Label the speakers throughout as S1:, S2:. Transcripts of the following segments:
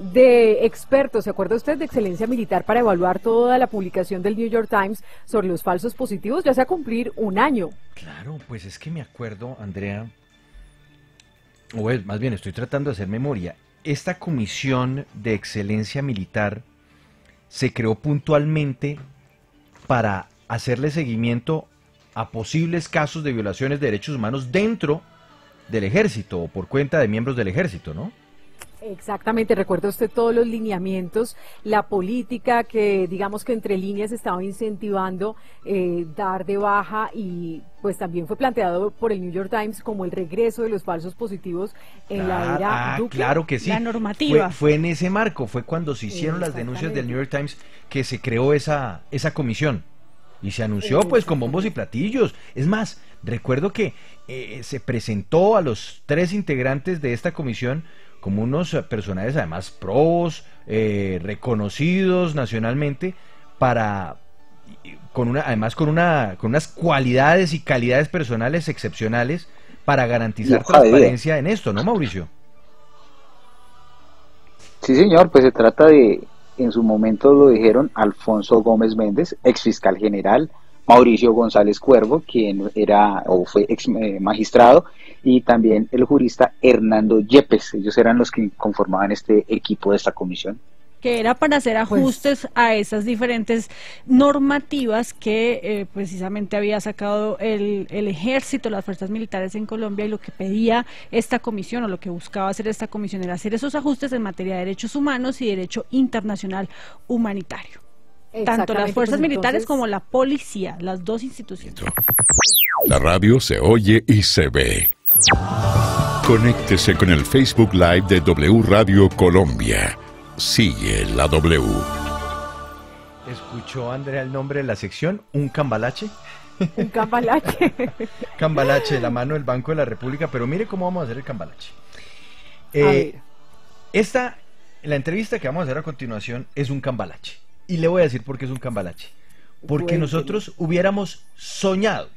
S1: de expertos, ¿se acuerda usted de Excelencia Militar para evaluar toda la publicación del New York Times sobre los falsos positivos? Ya se va a cumplir un año.
S2: Claro, pues es que me acuerdo, Andrea, más bien estoy tratando de hacer memoria. Esta comisión de excelencia militar se creó puntualmente para hacerle seguimiento a posibles casos de violaciones de derechos humanos dentro del ejército o por cuenta de miembros del ejército, ¿no?
S1: Exactamente, recuerda usted todos los lineamientos, la política que digamos que entre líneas estaba incentivando dar de baja y pues también fue planteado por el New York Times como el regreso de los falsos positivos en la era Duque.
S2: Claro que sí.
S3: La normativa.
S2: Fue en ese marco, fue cuando se hicieron las denuncias del New York Times que se creó esa comisión. Y se anunció pues con bombos y platillos. Es más, recuerdo que se presentó a los 3 integrantes de esta comisión como unos personajes además probos, reconocidos nacionalmente, con unas cualidades y calidades personales excepcionales para garantizar transparencia en esto, ¿no, Mauricio?
S4: Sí, señor, pues se trata de, en su momento lo dijeron, Alfonso Gómez Méndez, ex fiscal general, Mauricio González Cuervo, quien era o fue ex magistrado, y también el jurista Hernando Yepes. Ellos eran los que conformaban este equipo de esta comisión.
S3: Que era para hacer ajustes a esas diferentes normativas que precisamente había sacado el ejército, las fuerzas militares en Colombia, y lo que pedía esta comisión o lo que buscaba hacer esta comisión era hacer esos ajustes en materia de derechos humanos y derecho internacional humanitario. Tanto las fuerzas militares como la policía, las dos instituciones.
S5: La radio se oye y se ve. Conéctese con el Facebook Live de W Radio Colombia. Sigue la W.
S2: ¿Escuchó, Andrea, el nombre de la sección? ¿Un cambalache?
S1: Un cambalache.
S2: Cambalache de la mano del Banco de la República, pero mire cómo vamos a hacer el cambalache. La entrevista que vamos a hacer a continuación es un cambalache. Y le voy a decir por qué es un cambalache. Porque nosotros hubiéramos soñado,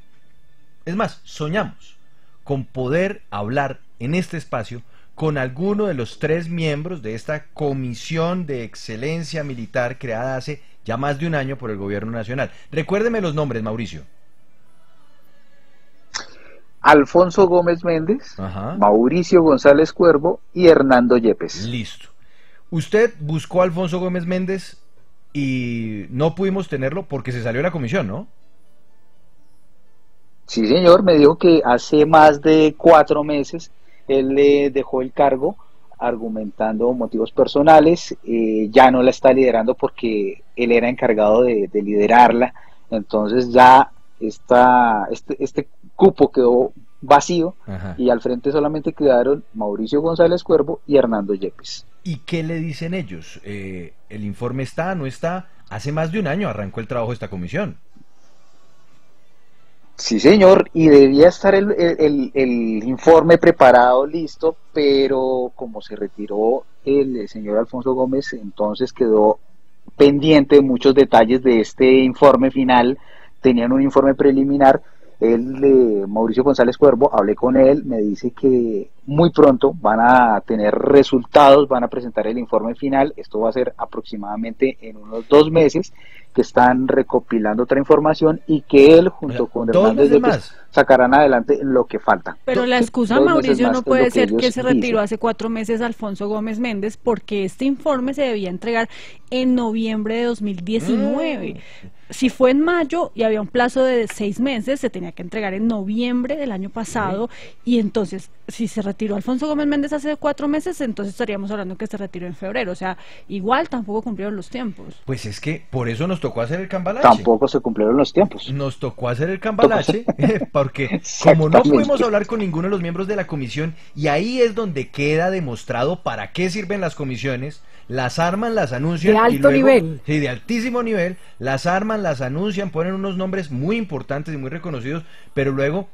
S2: es más, soñamos con poder hablar en este espacio con alguno de los 3 miembros de esta Comisión de Excelencia Militar creada hace ya más de un año por el Gobierno Nacional. Recuérdeme los nombres, Mauricio.
S4: Alfonso Gómez Méndez, Mauricio González Cuervo y Hernando Yepes.
S2: Listo. Usted buscó a Alfonso Gómez Méndez y no pudimos tenerlo porque se salió de la comisión, ¿no?
S4: Sí, señor, me dijo que hace más de 4 meses él le dejó el cargo argumentando motivos personales, ya no la está liderando porque él era encargado de liderarla, entonces ya este cupo quedó vacío. Ajá. Y al frente solamente quedaron Mauricio González Cuervo y Hernando Yepes.
S2: ¿Y qué le dicen ellos? ¿El informe está, no está? Hace más de un año arrancó el trabajo de esta comisión.
S4: Sí, señor, y debía estar el informe preparado, listo, pero como se retiró el señor Alfonso Gómez, entonces quedó pendiente muchos detalles de este informe final. Tenían un informe preliminar. Mauricio González Cuervo, hablé con él, me dice que muy pronto van a tener resultados, van a presentar el informe final. Esto va a ser aproximadamente en unos 2 meses, que están recopilando otra información y que él junto con Hernández Yepes sacarán adelante lo que falta.
S3: Pero la excusa, Mauricio, no puede ser que se retiró hace 4 meses Alfonso Gómez Méndez, porque este informe se debía entregar en noviembre de 2019. Si fue en mayo y había un plazo de 6 meses, se tenía que entregar en noviembre del año pasado. Y entonces, si se retiró Alfonso Gómez Méndez hace 4 meses, entonces estaríamos hablando que se retiró en febrero. O sea, igual tampoco cumplieron los tiempos.
S2: Pues es que por eso nos tocó hacer el cambalache.
S4: Tampoco se cumplieron los tiempos.
S2: Nos tocó hacer el cambalache porque como no pudimos hablar con ninguno de los miembros de la comisión, y ahí es donde queda demostrado para qué sirven las comisiones. Las arman, las anuncian.
S1: De alto nivel.
S2: Sí, de altísimo nivel. Las arman, las anuncian, ponen unos nombres muy importantes y muy reconocidos, pero luego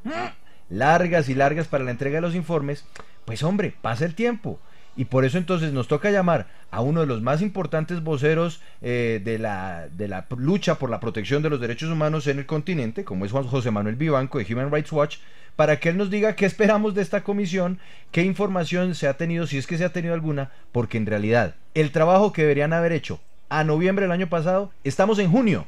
S2: largas y largas para la entrega de los informes. Pues hombre, pasa el tiempo. Y por eso entonces nos toca llamar a uno de los más importantes voceros de la lucha por la protección de los derechos humanos en el continente, como es José Manuel Vivanco de Human Rights Watch, para que él nos diga qué esperamos de esta comisión, qué información se ha tenido, si es que se ha tenido alguna, porque en realidad el trabajo que deberían haber hecho a noviembre del año pasado, estamos en junio,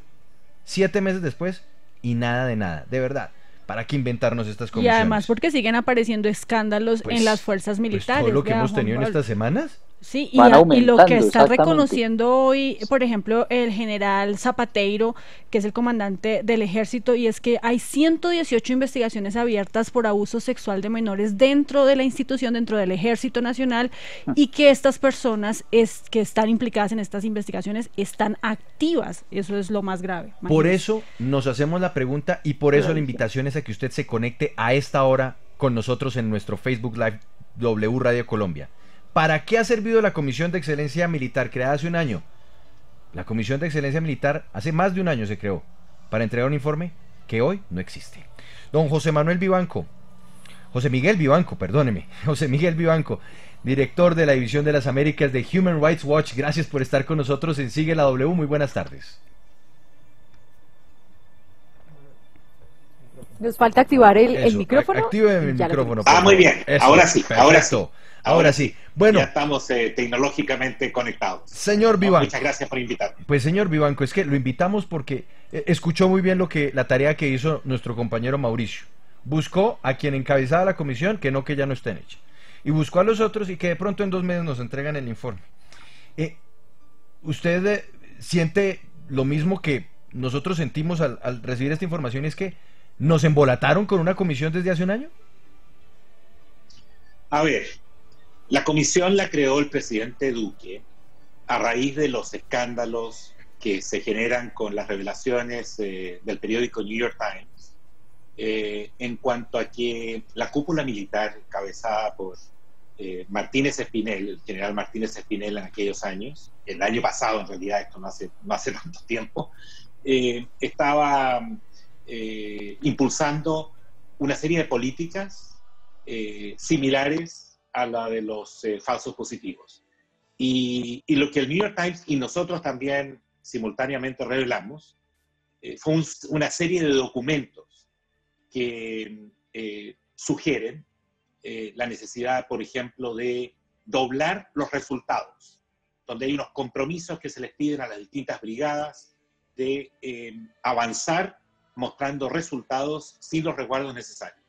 S2: 7 meses después, y nada de nada, de verdad. ¿Para qué inventarnos estas comisiones?
S3: Y además porque siguen apareciendo escándalos en las fuerzas militares.
S2: Todo lo que hemos tenido en estas semanas.
S3: Sí, y lo que está reconociendo hoy, por ejemplo, el general Zapateiro, que es el comandante del ejército, y es que hay 118 investigaciones abiertas por abuso sexual de menores dentro de la institución, dentro del Ejército Nacional, y que estas personas que están implicadas en estas investigaciones están activas. Eso es lo más grave. Imagínate.
S2: Por eso nos hacemos la pregunta y por eso la invitación es a que usted se conecte a esta hora con nosotros en nuestro Facebook Live W Radio Colombia. ¿Para qué ha servido la Comisión de Excelencia Militar creada hace un año? La Comisión de Excelencia Militar hace más de un año se creó para entregar un informe que hoy no existe. Don José Miguel Vivanco, José Miguel Vivanco, director de la División de las Américas de Human Rights Watch, gracias por estar con nosotros en Sigue la W, muy buenas tardes.
S1: Nos falta activar el micrófono.
S2: Active el micrófono.
S6: Muy bien,
S2: eso,
S6: ahora sí,
S2: perfecto. Ahora sí. Bueno,
S6: ya estamos tecnológicamente conectados.
S2: Señor Vivanco.
S6: Muchas gracias por invitarme.
S2: Pues señor Vivanco, es que lo invitamos porque escuchó muy bien la tarea que hizo nuestro compañero Mauricio. Buscó a quien encabezaba la comisión, que ya no estén hechas. Y buscó a los otros y que de pronto en 2 meses nos entregan el informe. ¿Usted siente lo mismo que nosotros sentimos al recibir esta información? ¿Es que nos embolataron con una comisión desde hace un año?
S6: A ver, la comisión la creó el presidente Duque a raíz de los escándalos que se generan con las revelaciones del periódico New York Times en cuanto a que la cúpula militar encabezada por Martínez Espinel, el general Martínez Espinel en aquellos años, el año pasado en realidad, esto no hace tanto tiempo, estaba impulsando una serie de políticas similares a la de los falsos positivos. Y lo que el New York Times y nosotros también simultáneamente revelamos fue una serie de documentos que sugieren la necesidad, por ejemplo, de doblar los resultados, donde hay unos compromisos que se les piden a las distintas brigadas de avanzar mostrando resultados sin los resguardos necesarios.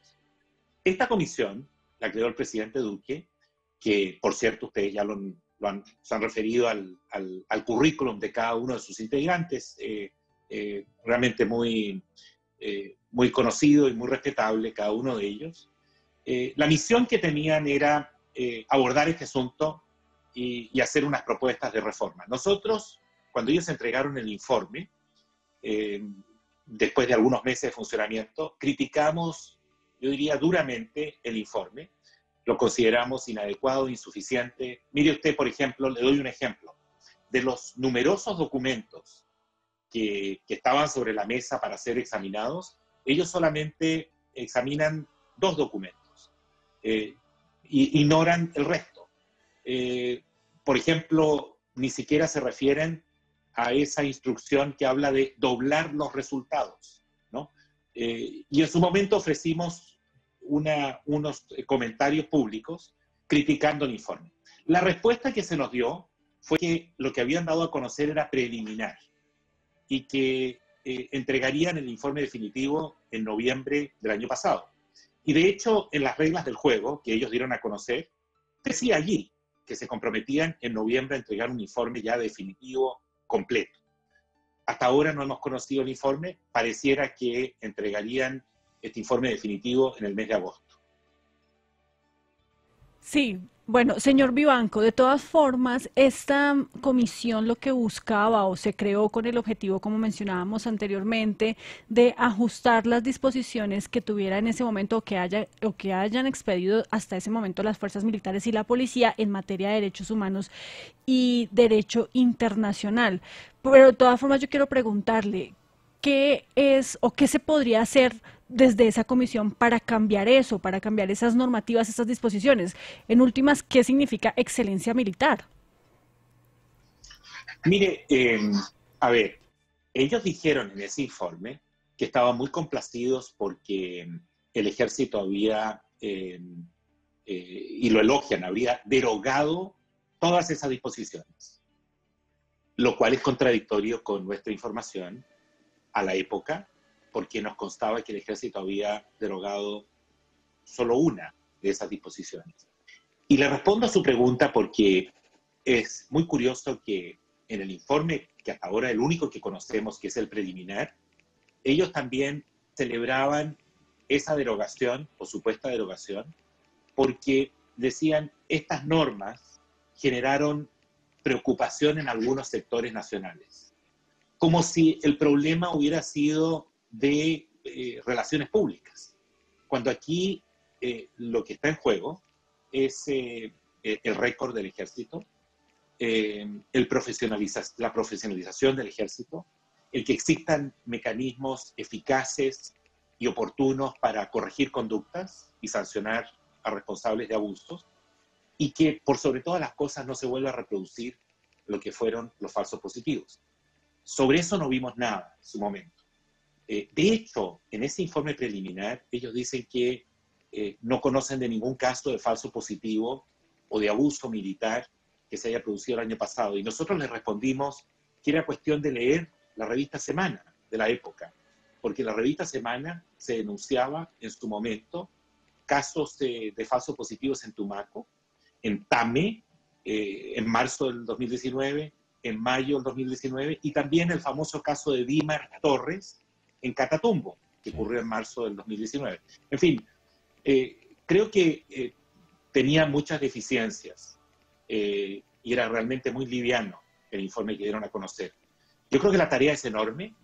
S6: Esta comisión la creó el presidente Duque, que por cierto ustedes ya se han referido al currículum de cada uno de sus integrantes, realmente muy conocido y muy respetable cada uno de ellos. La misión que tenían era abordar este asunto y hacer unas propuestas de reforma. Nosotros, cuando ellos entregaron el informe, después de algunos meses de funcionamiento, criticamos, yo diría duramente, el informe. Lo consideramos inadecuado, insuficiente. Mire usted, por ejemplo, le doy un ejemplo. De los numerosos documentos que estaban sobre la mesa para ser examinados, ellos solamente examinan 2 documentos. Ignoran el resto. Por ejemplo, ni siquiera se refieren a esa instrucción que habla de doblar los resultados, ¿no? Y en su momento ofrecimos unos comentarios públicos criticando el informe. La respuesta que se nos dio fue que lo que habían dado a conocer era preliminar y que entregarían el informe definitivo en noviembre del año pasado. Y de hecho, en las reglas del juego que ellos dieron a conocer, decía allí que se comprometían en noviembre a entregar un informe ya definitivo, completo. Hasta ahora no hemos conocido el informe, pareciera que entregarían este informe definitivo en el mes de agosto.
S3: Sí, bueno, señor Vivanco, de todas formas, esta comisión lo que buscaba o se creó con el objetivo, como mencionábamos anteriormente, de ajustar las disposiciones que tuviera en ese momento o que hayan expedido hasta ese momento las fuerzas militares y la policía en materia de derechos humanos y derecho internacional. Pero de todas formas yo quiero preguntarle, ¿qué es o qué se podría hacer desde esa comisión para cambiar eso, para cambiar esas normativas, esas disposiciones? En últimas, ¿qué significa excelencia militar?
S6: Mire, a ver, ellos dijeron en ese informe que estaban muy complacidos porque el ejército había, y lo elogian, habría derogado todas esas disposiciones, lo cual es contradictorio con nuestra información a la época, porque nos constaba que el ejército había derogado solo una de esas disposiciones. Y le respondo a su pregunta porque es muy curioso que en el informe, que hasta ahora es el único que conocemos, que es el preliminar, ellos también celebraban esa derogación, o supuesta derogación, porque decían, estas normas generaron preocupación en algunos sectores nacionales, como si el problema hubiera sido de relaciones públicas, cuando aquí lo que está en juego es el récord del ejército, la profesionalización del ejército, el que existan mecanismos eficaces y oportunos para corregir conductas y sancionar a responsables de abusos, y que por sobre todas las cosas no se vuelva a reproducir lo que fueron los falsos positivos. Sobre eso no vimos nada en su momento. De hecho, en ese informe preliminar, ellos dicen que no conocen de ningún caso de falso positivo o de abuso militar que se haya producido el año pasado. Y nosotros les respondimos que era cuestión de leer la revista Semana de la época, porque en la revista Semana se denunciaba en su momento casos de falsos positivos en Tumaco, en Tame, en marzo del 2019, en mayo del 2019, y también el famoso caso de Dimar Torres en Catatumbo, que ocurrió en marzo del 2019. En fin, creo que tenía muchas deficiencias y era realmente muy liviano el informe que dieron a conocer. Yo creo que la tarea es enorme,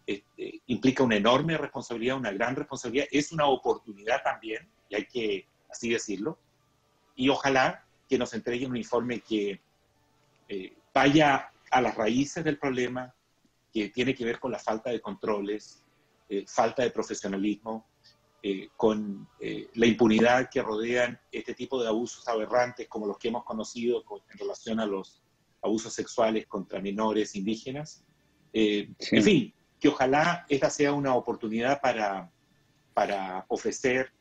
S6: implica una enorme responsabilidad, una gran responsabilidad, es una oportunidad también, y hay que así decirlo, y ojalá que nos entreguen un informe que vaya a las raíces del problema, que tiene que ver con la falta de controles, falta de profesionalismo, con la impunidad que rodean este tipo de abusos aberrantes como los que hemos conocido en relación a los abusos sexuales contra menores indígenas. Sí. En fin, que ojalá esta sea una oportunidad para ofrecer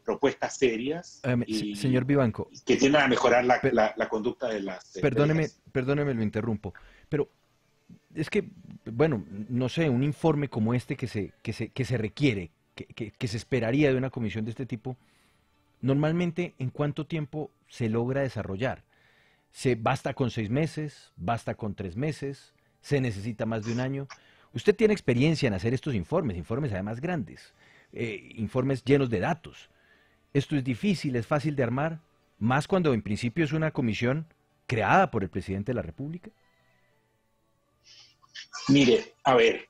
S6: propuestas serias y,
S2: señor Vivanco,
S6: que tiendan a mejorar la conducta de las...
S2: Perdóneme, lo interrumpo, pero es que, bueno, no sé, un informe como este que se requiere, que se esperaría de una comisión de este tipo, normalmente, ¿en cuánto tiempo se logra desarrollar? ¿Basta con 6 meses? ¿Basta con 3 meses? ¿Se necesita más de un año? Usted tiene experiencia en hacer estos informes además grandes, informes llenos de datos. ¿Esto es difícil, es fácil de armar? Más cuando en principio es una comisión creada por el presidente de la República.
S6: Mire, a ver,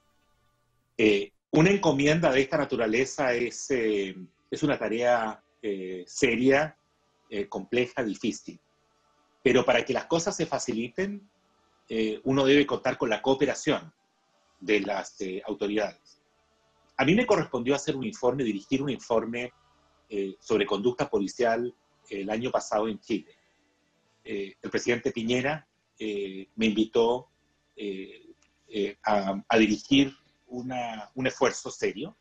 S6: una encomienda de esta naturaleza es una tarea seria, compleja, difícil. Pero para que las cosas se faciliten, uno debe contar con la cooperación de las autoridades. A mí me correspondió hacer un informe, dirigir un informe sobre conducta policial el año pasado en Chile. El presidente Piñera me invitó a dirigir un esfuerzo serio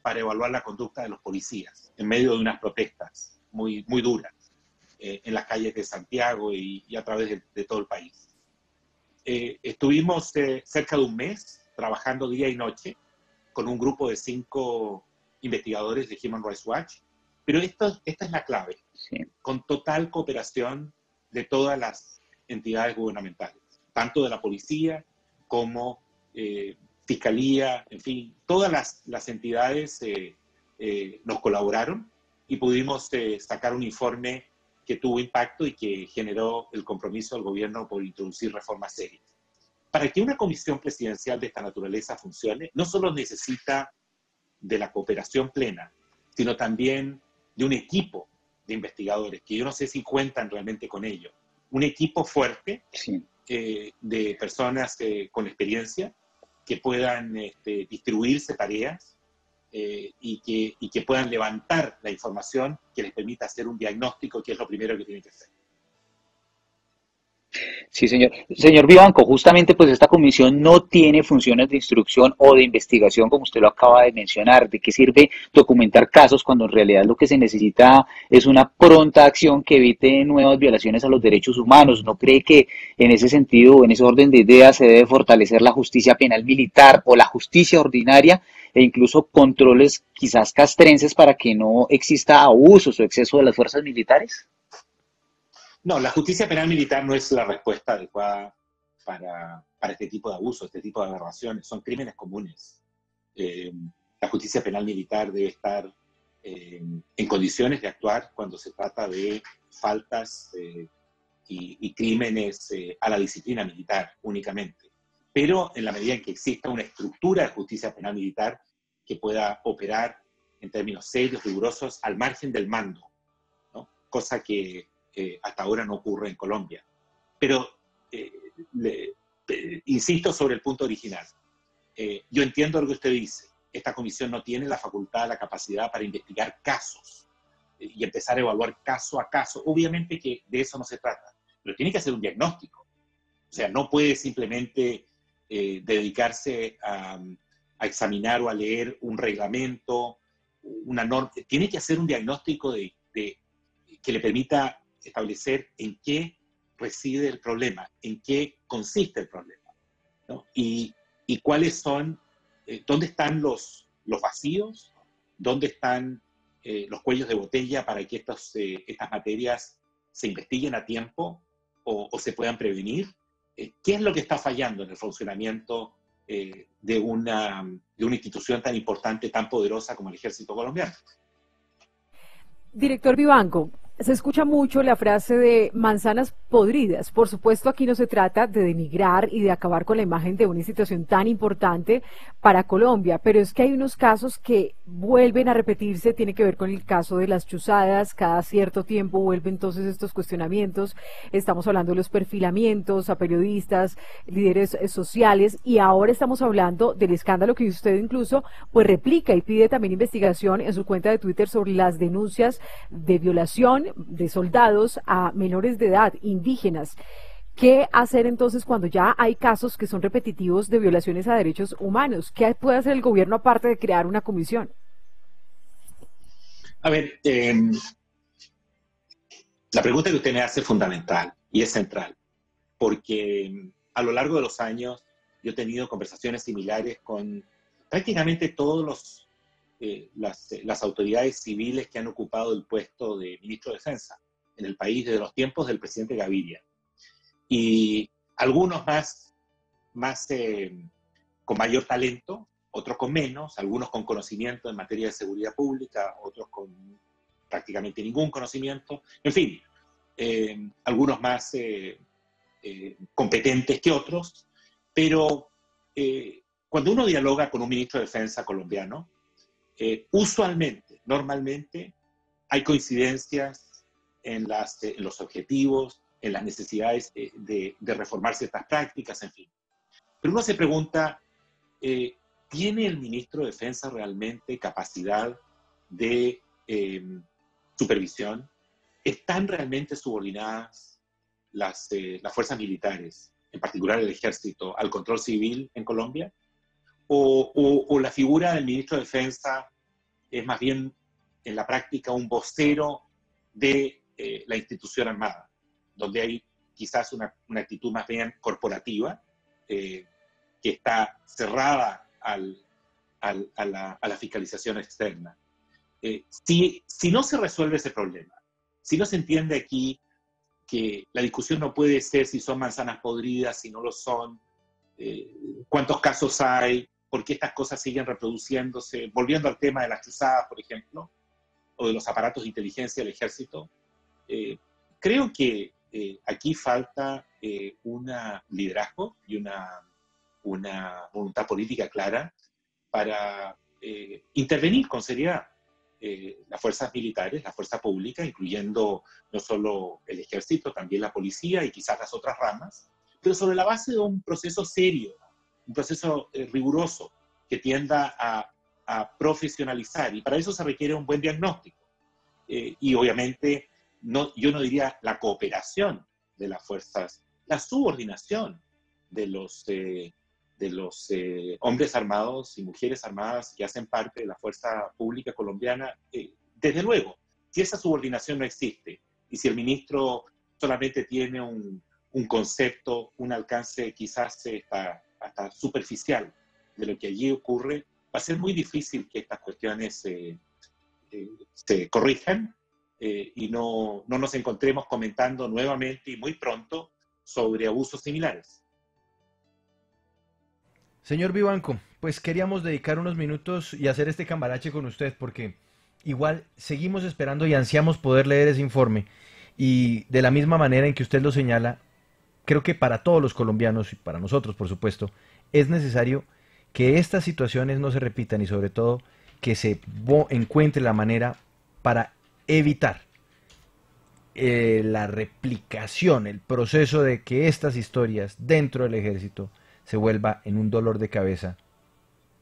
S6: para evaluar la conducta de los policías en medio de unas protestas muy, muy duras en las calles de Santiago y a través de todo el país. Estuvimos cerca de un mes trabajando día y noche con un grupo de 5 investigadores de Human Rights Watch, pero esta es la clave, sí, con total cooperación de todas las entidades gubernamentales, tanto de la policía como fiscalía, en fin, todas las entidades nos colaboraron y pudimos sacar un informe que tuvo impacto y que generó el compromiso del gobierno por introducir reformas serias. Para que una comisión presidencial de esta naturaleza funcione, no solo necesita de la cooperación plena, sino también de un equipo de investigadores, que yo no sé si cuentan realmente con ello. Un equipo fuerte, sí, de personas con experiencia, que puedan distribuirse tareas y que puedan levantar la información que les permita hacer un diagnóstico, que es lo primero que tienen que hacer.
S4: Sí, señor. Señor Vivanco, justamente pues esta comisión no tiene funciones de instrucción o de investigación, como usted lo acaba de mencionar. ¿De qué sirve documentar casos cuando en realidad lo que se necesita es una pronta acción que evite nuevas violaciones a los derechos humanos? ¿No cree que en ese sentido, en ese orden de ideas, se debe fortalecer la justicia penal militar o la justicia ordinaria e incluso controles quizás castrenses para que no exista abusos o exceso de las fuerzas militares?
S6: No, la justicia penal militar no es la respuesta adecuada para este tipo de abusos, este tipo de aberraciones. Son crímenes comunes. La justicia penal militar debe estar en condiciones de actuar cuando se trata de faltas y crímenes a la disciplina militar únicamente. Pero en la medida en que exista una estructura de justicia penal militar que pueda operar en términos serios, rigurosos, al margen del mando, ¿no? Cosa que hasta ahora no ocurre en Colombia. Pero insisto sobre el punto original. Yo entiendo lo que usted dice. Esta comisión no tiene la facultad, la capacidad para investigar casos y empezar a evaluar caso a caso. Obviamente que de eso no se trata, pero tiene que hacer un diagnóstico. O sea, no puede simplemente dedicarse a examinar o a leer un reglamento, una norma. Tiene que hacer un diagnóstico que le permita establecer en qué reside el problema, en qué consiste el problema, ¿no? Y cuáles son, dónde están los vacíos, dónde están los cuellos de botella para que estas materias se investiguen a tiempo o se puedan prevenir. ¿Qué es lo que está fallando en el funcionamiento de una institución tan importante, tan poderosa como el Ejército colombiano?
S1: Director Vivanco, se escucha mucho la frase de manzanas podridas. Por supuesto, aquí no se trata de denigrar y de acabar con la imagen de una institución tan importante para Colombia, pero es que hay unos casos que vuelven a repetirse. Tiene que ver con el caso de las chuzadas. Cada cierto tiempo vuelven entonces estos cuestionamientos. Estamos hablando de los perfilamientos a periodistas, líderes sociales, y ahora estamos hablando del escándalo que usted incluso pues replica y pide también investigación en su cuenta de Twitter sobre las denuncias de violación de soldados a menores de edad, indígenas. ¿Qué hacer entonces cuando ya hay casos que son repetitivos de violaciones a derechos humanos? ¿Qué puede hacer el gobierno aparte de crear una comisión?
S6: A ver, la pregunta que usted me hace es fundamental y es central, porque a lo largo de los años yo he tenido conversaciones similares con prácticamente todos las autoridades civiles que han ocupado el puesto de ministro de Defensa en el país desde los tiempos del presidente Gaviria. Y algunos más con mayor talento, otros con menos, algunos con conocimiento en materia de seguridad pública, otros con prácticamente ningún conocimiento, en fin, algunos más competentes que otros, pero cuando uno dialoga con un ministro de Defensa colombiano, usualmente, normalmente, hay coincidencias en los objetivos, en las necesidades de reformar ciertas prácticas, en fin. Pero uno se pregunta, ¿tiene el ministro de Defensa realmente capacidad de supervisión? ¿Están realmente subordinadas las fuerzas militares, en particular el ejército, al control civil en Colombia? ¿O la figura del ministro de Defensa es más bien en la práctica un vocero de la institución armada, donde hay quizás una actitud más bien corporativa, que está cerrada a la fiscalización externa? Si no se resuelve ese problema, si no se entiende aquí que la discusión no puede ser si son manzanas podridas, si no lo son, cuántos casos hay, por qué estas cosas siguen reproduciéndose, volviendo al tema de las chuzadas, por ejemplo, o de los aparatos de inteligencia del ejército, creo que aquí falta un liderazgo y una voluntad política clara para intervenir con seriedad las fuerzas militares, la fuerza pública, incluyendo no solo el ejército, también la policía y quizás las otras ramas, pero sobre la base de un proceso serio, un proceso riguroso que tienda a profesionalizar, y para eso se requiere un buen diagnóstico. Y obviamente, yo no diría la cooperación de las fuerzas la subordinación de los hombres armados y mujeres armadas que hacen parte de la fuerza pública colombiana. Desde luego, si esa subordinación no existe y si el ministro solamente tiene un concepto, un alcance quizás hasta superficial de lo que allí ocurre, va a ser muy difícil que estas cuestiones se corrijan y no nos encontremos comentando nuevamente y muy pronto sobre abusos similares.
S2: Señor Vivanco, pues queríamos dedicar unos minutos y hacer este cambalache con usted porque igual seguimos esperando y ansiamos poder leer ese informe y de la misma manera en que usted lo señala, creo que para todos los colombianos y para nosotros, por supuesto, es necesario que estas situaciones no se repitan y sobre todo que se encuentre la manera para evitar la replicación, el proceso de que estas historias dentro del ejército se vuelva en un dolor de cabeza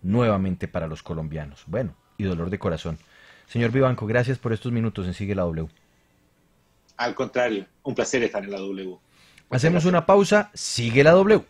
S2: nuevamente para los colombianos. Bueno, y dolor de corazón. Señor Vivanco, gracias por estos minutos en Sigue la W.
S6: Al contrario, un placer estar en la W.
S2: Hacemos una pausa, Sigue la W.